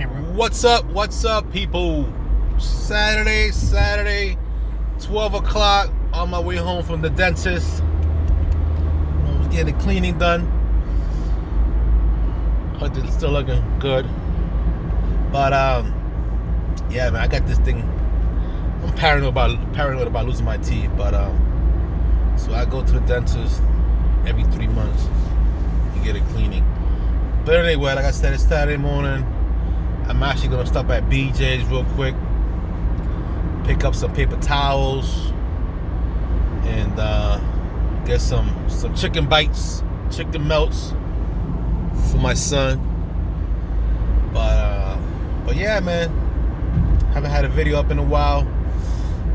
camera. What's up, people? Saturday, 12 o'clock, on my way home from the dentist. I was getting the cleaning done. It's still looking good. But, yeah, man, I got this thing. I'm paranoid about losing my teeth, but, so I go to the dentist every 3 months to get a cleaning. But anyway, like I said, it's Saturday morning. I'm actually gonna stop at BJ's real quick, pick up some paper towels, and get some chicken bites, chicken melts for my son. But yeah, man, haven't had a video up in a while.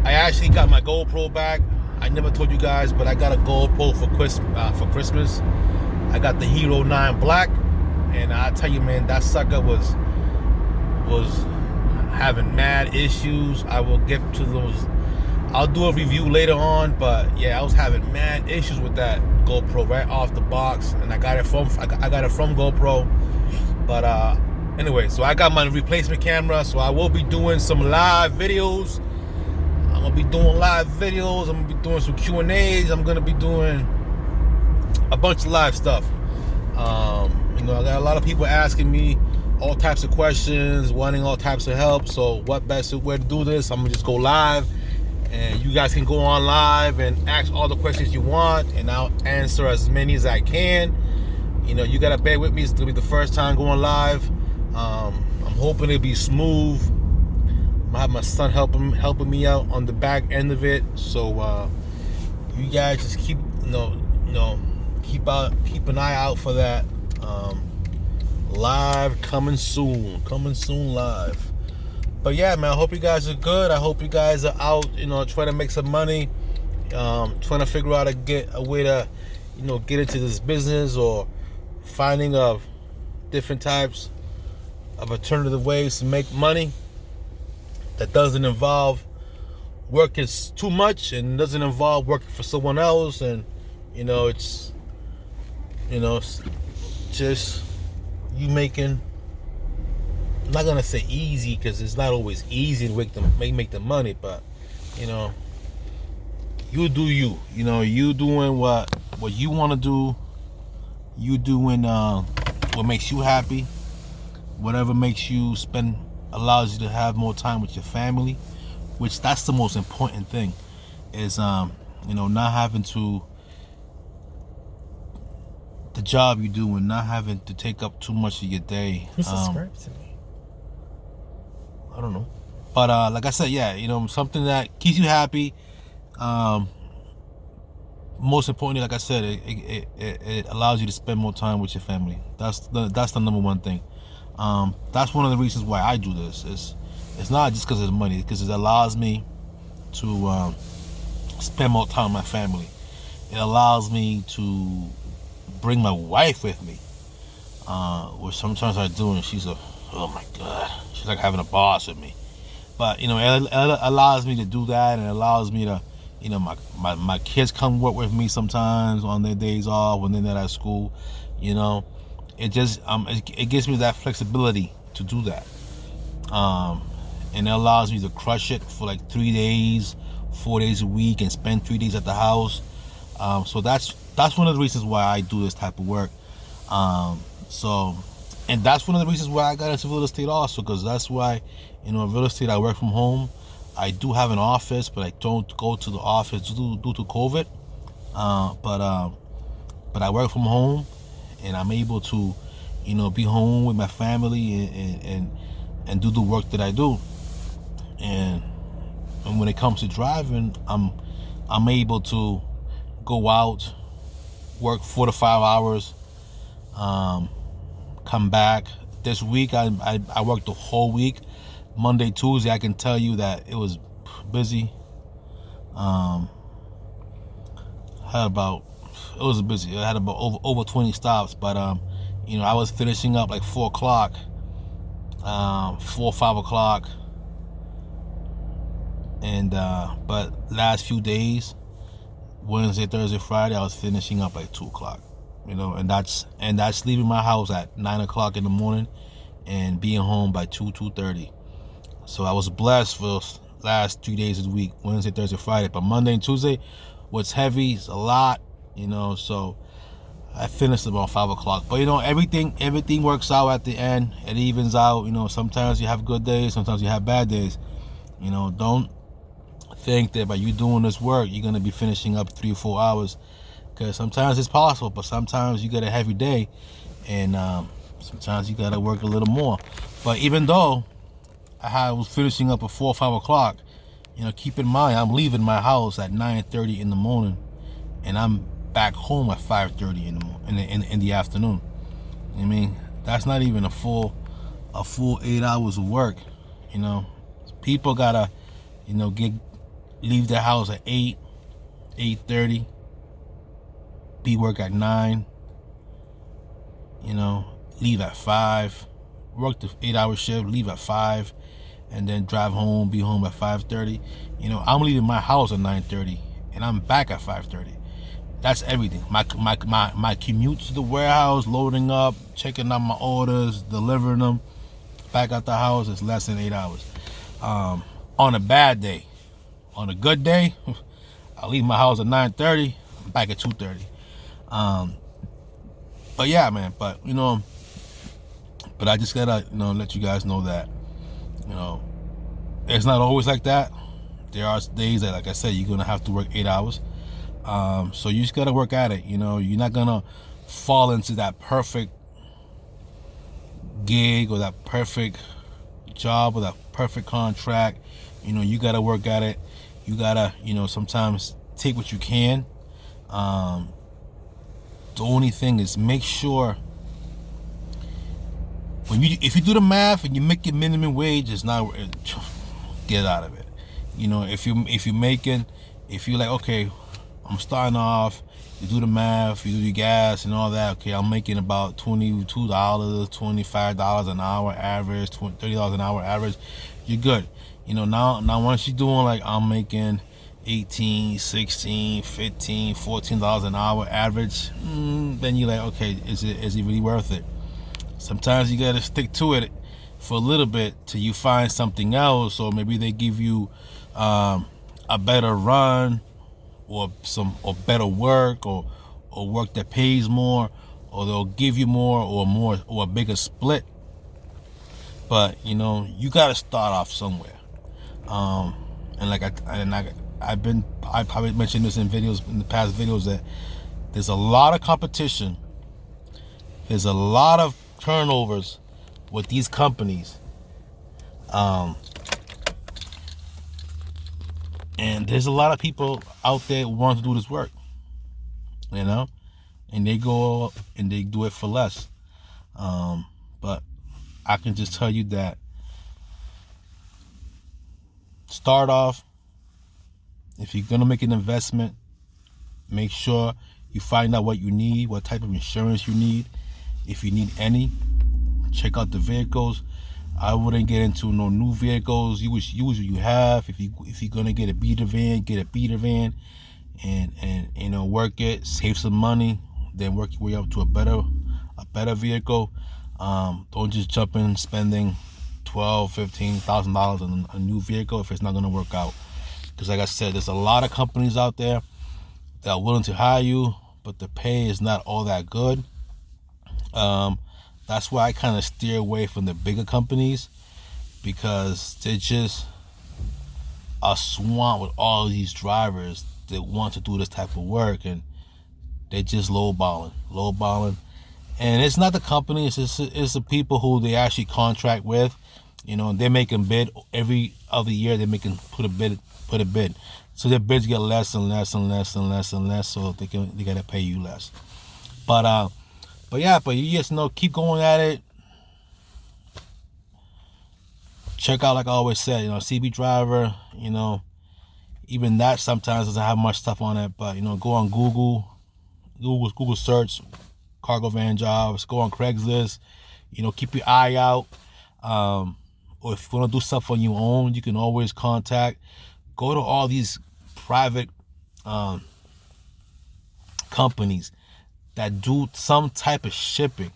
I actually got my GoPro back. I never told you guys, but I got a GoPro for Christmas. I got the Hero 9 Black, and I tell you, man, that sucker was having mad issues. I will get to those. I'll do a review later on, but yeah, I was having mad issues with that GoPro right off the box, and I got it from GoPro. But anyway, so I got my replacement camera, so I will be doing some live videos. I'm gonna be doing live videos. I'm gonna be doing some Q&As. I'm gonna be doing a bunch of live stuff. I got a lot of people asking me all types of questions, wanting all types of help. So what best way to do this? I'm gonna just go live, and you guys can go on live and ask all the questions you want, and I'll answer as many as I can. You gotta bear with me. It's gonna be the first time going live. I'm hoping it'll be smooth. I'm gonna have my son helping me out on the back end of it. So you guys just keep an eye out for that. Live coming soon live. But yeah, man, I hope you guys are good. I hope you guys are out, trying to make some money, trying to figure out a way to, get into this business, or finding of different types of alternative ways to make money that doesn't involve working too much and doesn't involve working for someone else. And it's just you making, I'm not gonna say easy, because it's not always easy to make the money, but you do you. You doing what you want to do. You doing what makes you happy. Whatever makes you allows you to have more time with your family, which that's the most important thing, is not having to, the job you do, and not having to take up too much of your day. Who subscribed to me? I don't know, but like I said, yeah, something that keeps you happy. Most importantly, like I said, it allows you to spend more time with your family. That's the number one thing. That's one of the reasons why I do this. It's not just because of money, because it allows me to spend more time with my family. It allows me to bring my wife with me, which sometimes I do, and she's oh my god, she's like having a boss with me. But it allows me to do that, and it allows me to, my kids come work with me sometimes on their days off when they're not at school. It just it gives me that flexibility to do that, and it allows me to crush it for like 3 days, 4 days a week, and spend 3 days at the house. So that's one of the reasons why I do this type of work. And that's one of the reasons why I got into real estate also, because that's why, real estate, I work from home. I do have an office, but I don't go to the office due to COVID. But I work from home, and I'm able to, be home with my family and do the work that I do. And when it comes to driving, I'm able to go out, work 4 to 5 hours, come back. This week I worked the whole week. Monday, Tuesday, I can tell you that it was busy. It was busy. I had about over 20 stops, but I was finishing up like 4 o'clock, 4 or 5 o'clock, and but last few days, Wednesday, Thursday, Friday, I was finishing up like 2 o'clock. And that's leaving my house at 9 o'clock in the morning and being home by 2:30. So I was blessed for those last 3 days of the week, Wednesday, Thursday, Friday. But Monday and Tuesday was heavy, it's a lot, so I finished about 5 o'clock. But everything works out at the end. It evens out. Sometimes you have good days, sometimes you have bad days. Don't think that by you doing this work you're gonna be finishing up 3 or 4 hours, because sometimes it's possible, but sometimes you get a heavy day, and sometimes you gotta work a little more. But even though I was finishing up at 4 or 5 o'clock, keep in mind I'm leaving my house at 9:30 in the morning, and I'm back home at 5:30 in the afternoon. That's not even a full 8 hours of work. People gotta leave their house at 8:30, be work at 9, leave at 5, work the 8-hour shift, leave at 5, and then drive home, be home at 5:30. I'm leaving my house at 9:30, and I'm back at 5:30. That's everything. My commute to the warehouse, loading up, checking out my orders, delivering them back at the house is less than 8 hours. On a bad day. On a good day, I leave my house at 9:30, I'm back at 2:30. But yeah, man. But I just gotta let you guys know that it's not always like that. There are days that, like I said, you're gonna have to work 8 hours. So you just gotta work at it. You're not gonna fall into that perfect gig or that perfect job or that perfect contract. You gotta work at it. You gotta sometimes take what you can. The only thing is, make sure if you do the math and you make your minimum wage, it's not, get out of it. If you're like, okay, I'm starting off, you do the math, you do your gas and all that, okay, I'm making about $22, $25 an hour average, $30 an hour average, you're good. Now once you're doing, like, I'm making $18, $16, $15, $14 an hour average, then you're like, okay, is it really worth it? Sometimes you gotta stick to it for a little bit till you find something else, or maybe they give you a better run, or better work, or work that pays more, or they'll give you more, or a bigger split. But you gotta start off somewhere. And I probably mentioned this in the past videos, that there's a lot of competition. There's a lot of turnovers with these companies. And there's a lot of people out there who want to do this work, and they go and they do it for less. But I can just tell you that start off, if you're gonna make an investment, make sure you find out what you need, what type of insurance you need. If you need any, check out the vehicles. I wouldn't get into no new vehicles. Use what you have. If you're gonna get a beater van, get a beater van, and work it, save some money, then work your way up to a better vehicle. Don't just jump in spending $12,000-$15,000 on a new vehicle if it's not gonna work out. Because like I said, there's a lot of companies out there that are willing to hire you, but the pay is not all that good. That's why I kind of steer away from the bigger companies, because they just are swamped with all these drivers that want to do this type of work, and they just lowballing. And it's not the company, it's the people who they actually contract with. They're making bid every other year. They're making put a bid. So their bids get less and less and less and less and less, so they gotta pay you less. But you just keep going at it. Check out, like I always said, CB Driver. Even that sometimes doesn't have much stuff on it. But go on Google search cargo van jobs. Go on Craigslist. Keep your eye out. Or if you want to do stuff on your own, you can always go to all these private companies that do some type of shipping.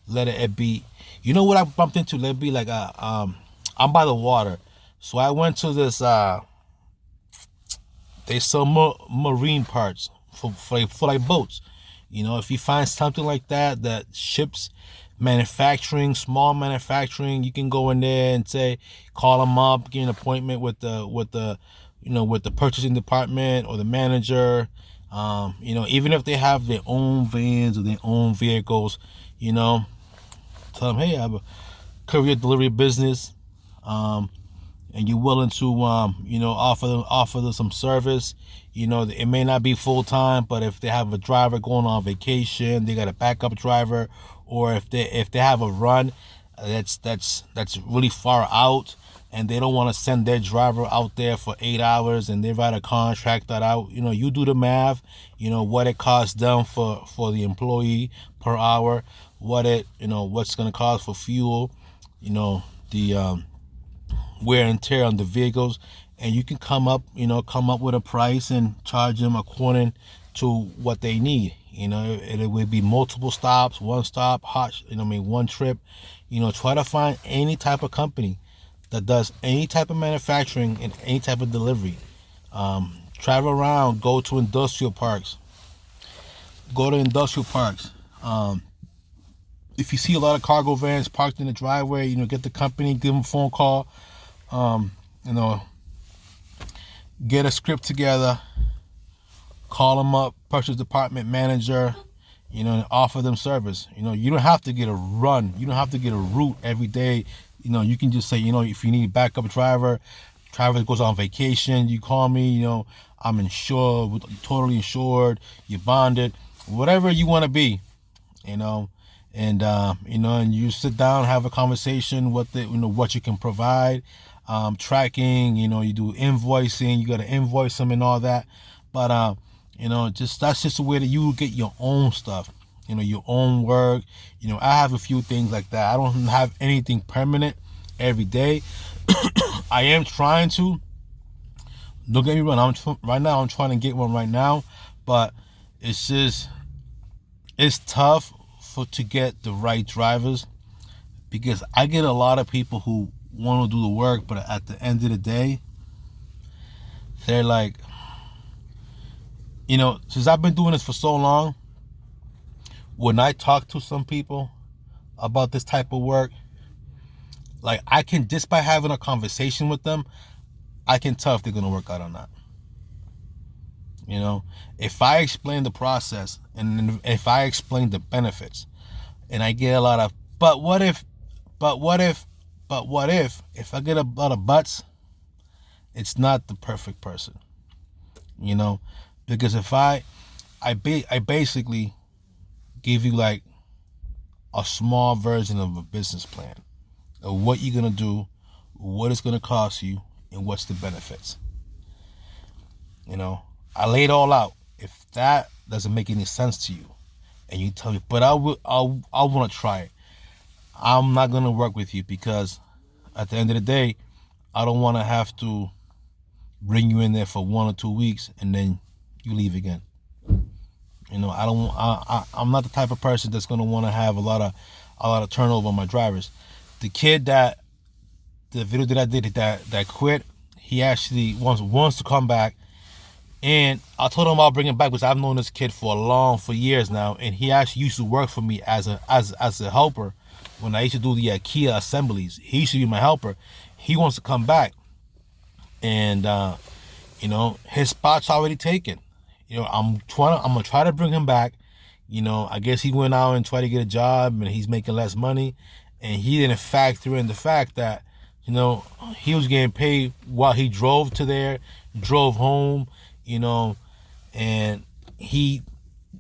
let it be. You know what I bumped into? Let it be like I'm by the water, so I went to this. They sell marine parts for like boats. You know, if you find something like that that ships manufacturing, small manufacturing, you can go in there and say, call them up, get an appointment with the with the purchasing department or the manager. Even if they have their own vans or their own vehicles, tell them, hey, I have a courier delivery business. And you're willing to offer them some service. It may not be full time, but if they have a driver going on vacation, they got a backup driver, or if they have a run that's really far out and they don't want to send their driver out there for 8 hours and they rather contract that out, you do the math, what it costs them for the employee per hour, what's going to cost for fuel, the wear and tear on the vehicles, and you can come up with a price and charge them according to what they need. It would be multiple stops, one stop, one trip. Try to find any type of company that does any type of manufacturing and any type of delivery. Travel around, go to industrial parks. If you see a lot of cargo vans parked in the driveway, get the company, give them a phone call. Get a script together, call them up, purchase department manager, and offer them service. You don't have to get a run. You don't have to get a route every day. You can just say, if you need a backup driver goes on vacation, you call me, I'm insured, totally insured, you bonded, whatever you want to be, and you sit down, have a conversation with what you can provide. Tracking, you do invoicing, you got to invoice them and all that, but that's just a way that you get your own stuff, your own work. I have a few things like that. I don't have anything permanent every day. I am trying to, don't get me wrong, right now I'm trying to get one right now, but it's tough to get the right drivers, because I get a lot of people who want to do the work, but at the end of the day, they're like, since I've been doing this for so long, when I talk to some people about this type of work, like, I can, just by having a conversation with them, I can tell if they're going to work out or not. If I explain the process and if I explain the benefits, and I get a lot of, but what if I get a lot of buts, it's not the perfect person, because if I basically give you like a small version of a business plan of what you're going to do, what it's going to cost you, and what's the benefits. I lay it all out. If that doesn't make any sense to you, and you tell me, but I want to try it, I'm not going to work with you, because at the end of the day, I don't want to have to bring you in there for 1 or 2 weeks and then you leave again. I'm not the type of person that's going to want to have a lot of turnover on my drivers. The video that I did that quit, he actually wants to come back, and I told him I'll bring him back because I've known this kid for years now, and he actually used to work for me as a helper. When I used to do the IKEA assemblies, he used to be my helper. He wants to come back, and his spot's already taken. I'm gonna try to bring him back. I guess he went out and tried to get a job, and he's making less money, and he didn't factor in the fact that he was getting paid while he drove home, and he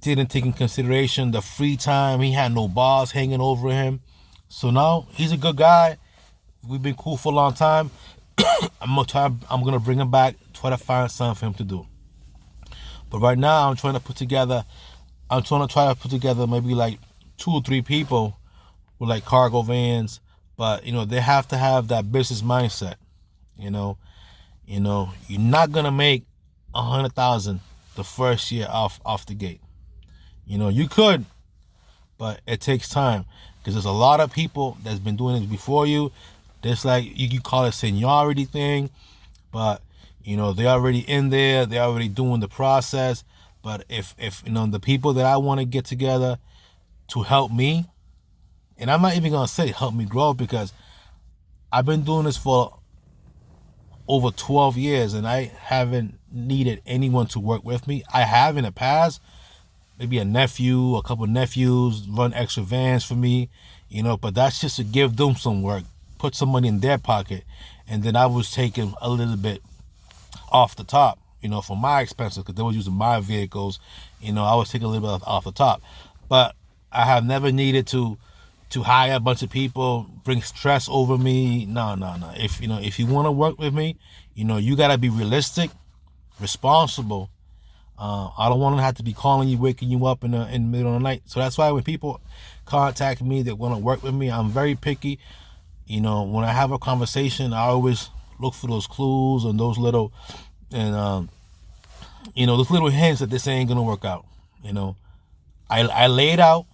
didn't take in consideration the free time. He had no boss hanging over him. So now he's a good guy. We've been cool for a long time. I'm gonna bring him back, try to find something for him to do. But right now I'm trying to try to put together maybe like 2 or 3 people with like cargo vans, but they have to have that business mindset. You're not gonna make 100,000 the first year off the gate. You could, but it takes time. because there's a lot of people that's been doing this before you. There's like you call it seniority thing, but you know they're already in there. They're already doing the process. But if you know the people that I want to get together to help me, and I'm not even gonna say help me grow, because I've been doing this for over 12 years and I haven't needed anyone to work with me. I have in the past, maybe a nephew, a couple nephews run extra vans for me, you know, but that's just to give them some work, put some money in their pocket, and then I was taking a little bit off the top, you know, for my expenses, because they were using my vehicles, you know, I was taking a little bit off the top. But I have never needed to hire a bunch of people, bring stress over me. No. If you want to work with me, you know, you gotta be realistic, responsible. I don't want to have to be calling you, waking you up in the middle of the night. So that's why when people contact me that want to work with me, I'm very picky. You know, when I have a conversation, I always look for those clues and those little, and you know, those little hints that this ain't gonna work out. You know, I laid out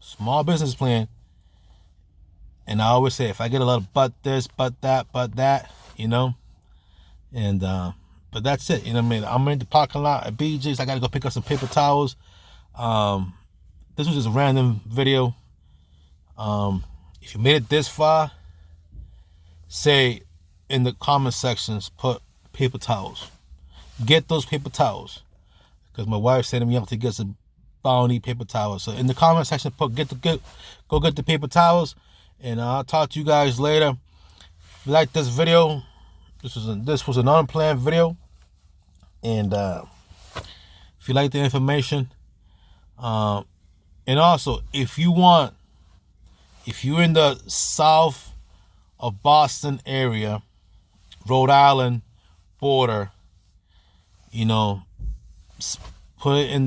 small business plan, and I always say if I get a lot of but this, but that, you know, and but that's it. You know what I mean? I'm in the parking lot at BJ's. I gotta go pick up some paper towels. This was just a random video. If you made it this far, say in the comment sections, put paper towels. Get those paper towels, because my wife said to me, I have to get some bounty paper towels. So in the comment section, go get the paper towels, and I'll talk to you guys later. If you like this video, this was an unplanned video, and if you like the information, and also if you're in the south of Boston area, Rhode Island border, you know, put it in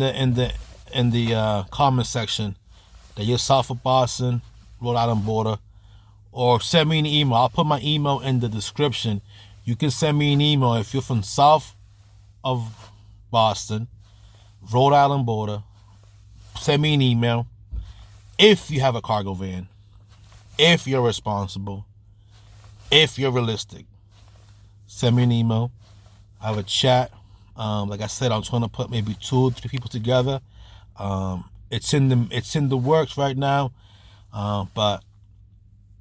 the comment section that you're south of Boston, Rhode Island border, or send me an email. I'll put my email in the description. You can send me an email if you're from south of Boston, Rhode Island border. Send me an email if you have a cargo van, if you're responsible, if you're realistic. Send me an email. I have a chat. Like I said, I'm trying to put maybe 2 or 3 people together. It's in the works right now. But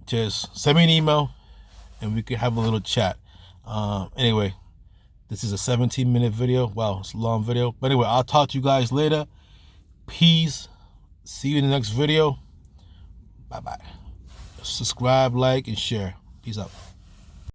just send me an email and we can have a little chat. Anyway, this is a 17-minute video. Wow, it's a long video. But anyway, I'll talk to you guys later. Peace. See you in the next video. Bye-bye. Subscribe, like, and share. Peace out.